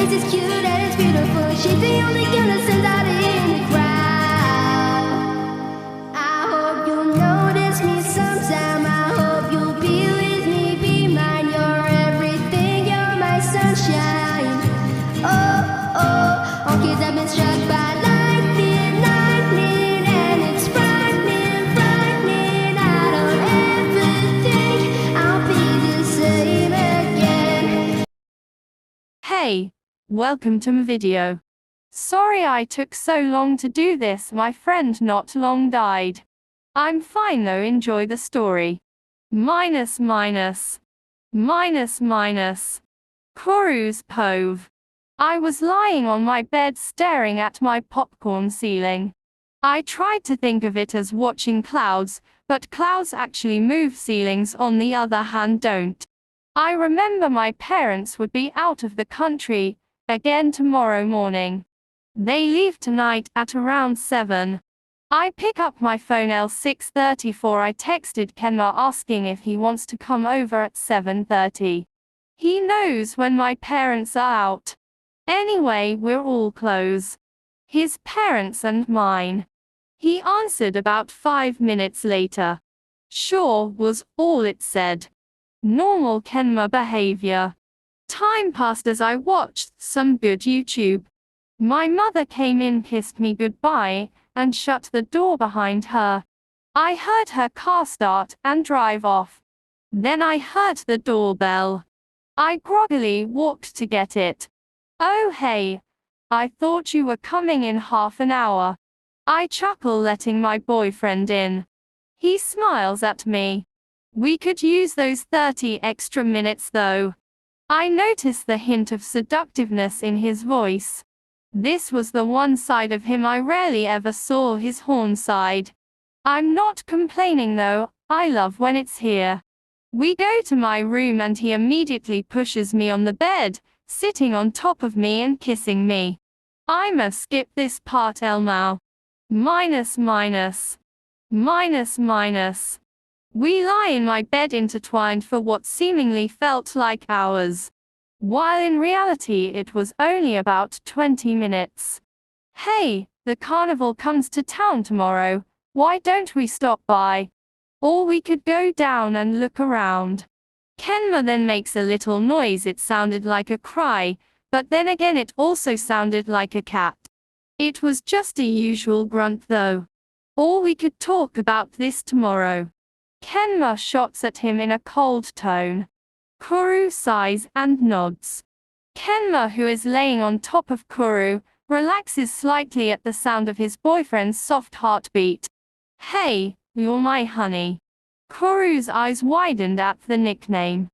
face is cute and it's beautiful. She's the only girl that stands out in the crowd. I hope you'll notice me sometime. I hope you'll be with me, be mine. You're everything, you're my sunshine. Oh, oh, all kids have been struck by lightning, lightning, and it's frightening, frightening. I don't ever think I'll be the same again. Hey, welcome to my video. Sorry I took so long to do this, my friend not long died. I'm fine though, enjoy the story. Minus. Kuru's Pove. I was lying on my bed staring at my popcorn ceiling. I tried to think of it as watching clouds, but clouds actually move, ceilings on the other hand don't. I remember my parents would be out of the country again tomorrow morning. They leave tonight at around 7. I pick up my phone at 6:34. I texted Kenma asking if he wants to come over at 7:30. He knows when my parents are out. Anyway, we're all close. His parents and mine. He answered about 5 minutes later. Sure, was all it said. Normal Kenma behavior. Time passed as I watched some good YouTube. My mother came in, kissed me goodbye, and shut the door behind her. I heard her car start and drive off. Then I heard the doorbell. I groggily walked to get it. Oh hey, I thought you were coming in half an hour. I chuckle, letting my boyfriend in. He smiles at me. We could use those 30 extra minutes though. I noticed the hint of seductiveness in his voice. This was the one side of him I rarely ever saw, his horn side. I'm not complaining though, I love when it's here. We go to my room and he immediately pushes me on the bed, sitting on top of me and kissing me. I'ma skip this part Elmao. Minus. We lie in my bed intertwined for what seemingly felt like hours, while in reality it was only about 20 minutes. Hey, the carnival comes to town tomorrow, why don't we stop by? Or we could go down and look around. Kenma then makes a little noise. It sounded like a cry, but then again it also sounded like a cat. It was just a usual grunt though. Or we could talk about this tomorrow. Kenma shots at him in a cold tone. Kuru sighs and nods. Kenma, who is laying on top of Kuru, relaxes slightly at the sound of his boyfriend's soft heartbeat. Hey, you're my honey. Kuru's eyes widened at the nickname.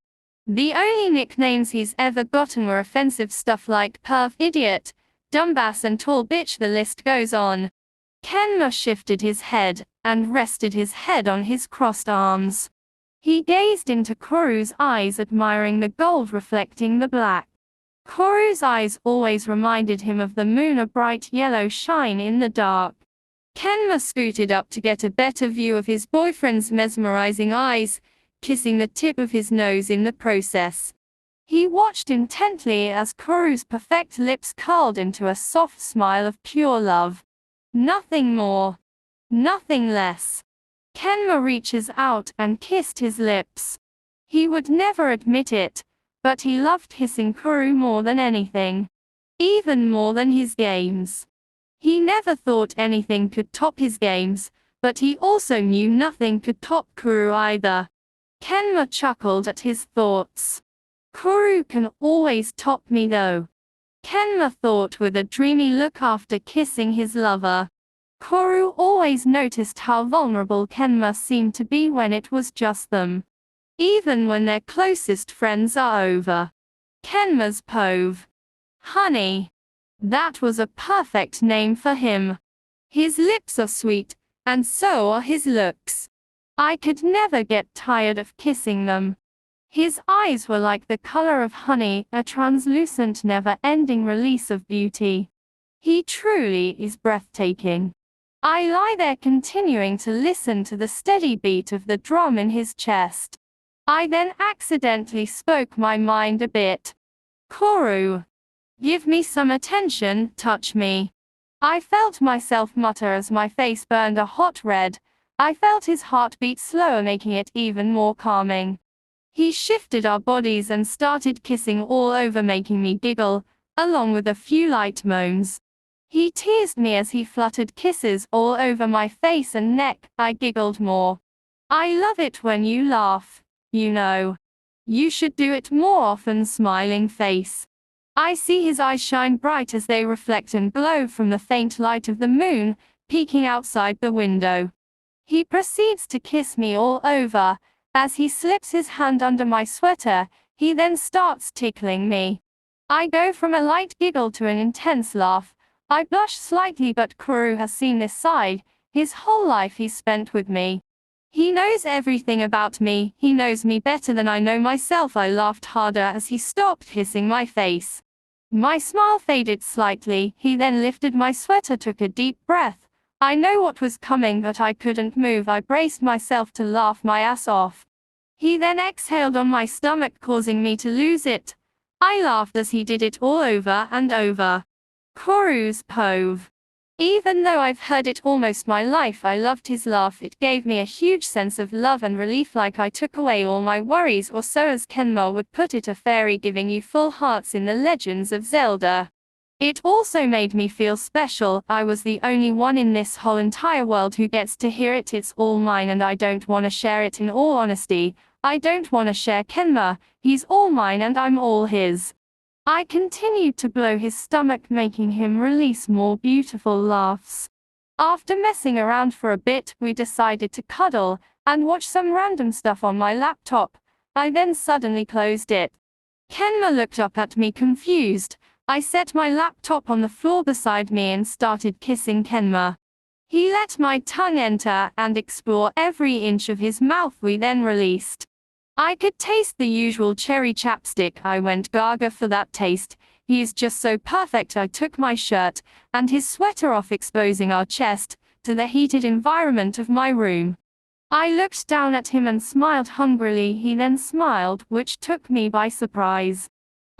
The only nicknames he's ever gotten were offensive stuff like perv, idiot, dumbass and tall bitch, the list goes on. Kenma shifted his head and rested his head on his crossed arms. He gazed into Kuru's eyes, admiring the gold reflecting the black. Kuru's eyes always reminded him of the moon, a bright yellow shine in the dark. Kenma scooted up to get a better view of his boyfriend's mesmerizing eyes, kissing the tip of his nose in the process. He watched intently as Kuru's perfect lips curled into a soft smile of pure love. Nothing more. Nothing less. Kenma reaches out and kissed his lips. He would never admit it, but he loved kissing Kuru more than anything. Even more than his games. He never thought anything could top his games, but he also knew nothing could top Kuru either. Kenma chuckled at his thoughts. Kuru can always top me though. Kenma thought with a dreamy look after kissing his lover. Kuru always noticed how vulnerable Kenma seemed to be when it was just them. Even when their closest friends are over. Kenma's Pove. Honey. That was a perfect name for him. His lips are sweet, and so are his looks. I could never get tired of kissing them. His eyes were like the color of honey, a translucent, never-ending release of beauty. He truly is breathtaking. I lie there continuing to listen to the steady beat of the drum in his chest. I then accidentally spoke my mind a bit. Kuru. Give me some attention, touch me. I felt myself mutter as my face burned a hot red. I felt his heartbeat slower, making it even more calming. He shifted our bodies and started kissing all over, making me giggle, along with a few light moans. He teased me as he fluttered kisses all over my face and neck. I giggled more. I love it when you laugh, you know. You should do it more often, smiling face. I see his eyes shine bright as they reflect and glow from the faint light of the moon, peeking outside the window. He proceeds to kiss me all over. As he slips his hand under my sweater, he then starts tickling me. I go from a light giggle to an intense laugh. I blush slightly, but Kuru has seen this side. His whole life he's spent with me. He knows everything about me. He knows me better than I know myself. I laughed harder as he stopped kissing my face. My smile faded slightly. He then lifted my sweater, took a deep breath. I know what was coming, but I couldn't move. I braced myself to laugh my ass off. He then exhaled on my stomach, causing me to lose it. I laughed as he did it all over and over. Kuru's pove. Even though I've heard it almost my life, I loved his laugh. It gave me a huge sense of love and relief, like I took away all my worries, or so as Kenma would put it, a fairy giving you full hearts in the Legends of Zelda. It also made me feel special. I was the only one in this whole entire world who gets to hear it. It's all mine and I don't want to share it. In all honesty, I don't want to share Kenma. He's all mine and I'm all his. I continued to blow his stomach, making him release more beautiful laughs. After messing around for a bit, we decided to cuddle and watch some random stuff on my laptop. I then suddenly closed it. Kenma looked up at me confused. I set my laptop on the floor beside me and started kissing Kenma. He let my tongue enter and explore every inch of his mouth. We then released. I could taste the usual cherry chapstick. I went gaga for that taste. He is just so perfect. I took my shirt and his sweater off, exposing our chest to the heated environment of my room. I looked down at him and smiled hungrily. He then smiled, which took me by surprise.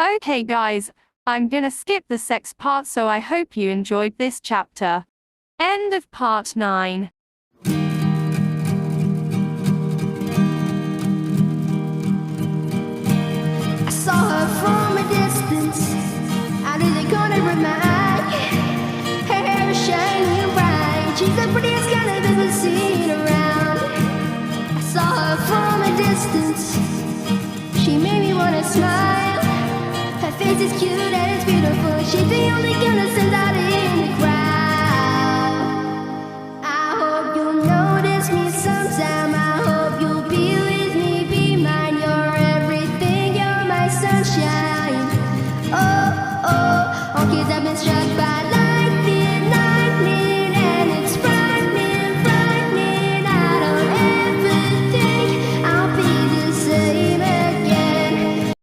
Okay guys, I'm gonna skip the sex part, so I hope you enjoyed this chapter. End of part 9. I saw her from a distance, out of the corner of my eye. Her hair is shining bright. She's the prettiest girl I've ever seen around. I saw her from a distance. She made me wanna smile. Her face is cute and it's beautiful. She's the only girl that stands out in the crowd. I hope you'll notice me sometime. I hope you'll be with me, be mine. You're everything, you're my sunshine. Oh, oh, all kids have been struck by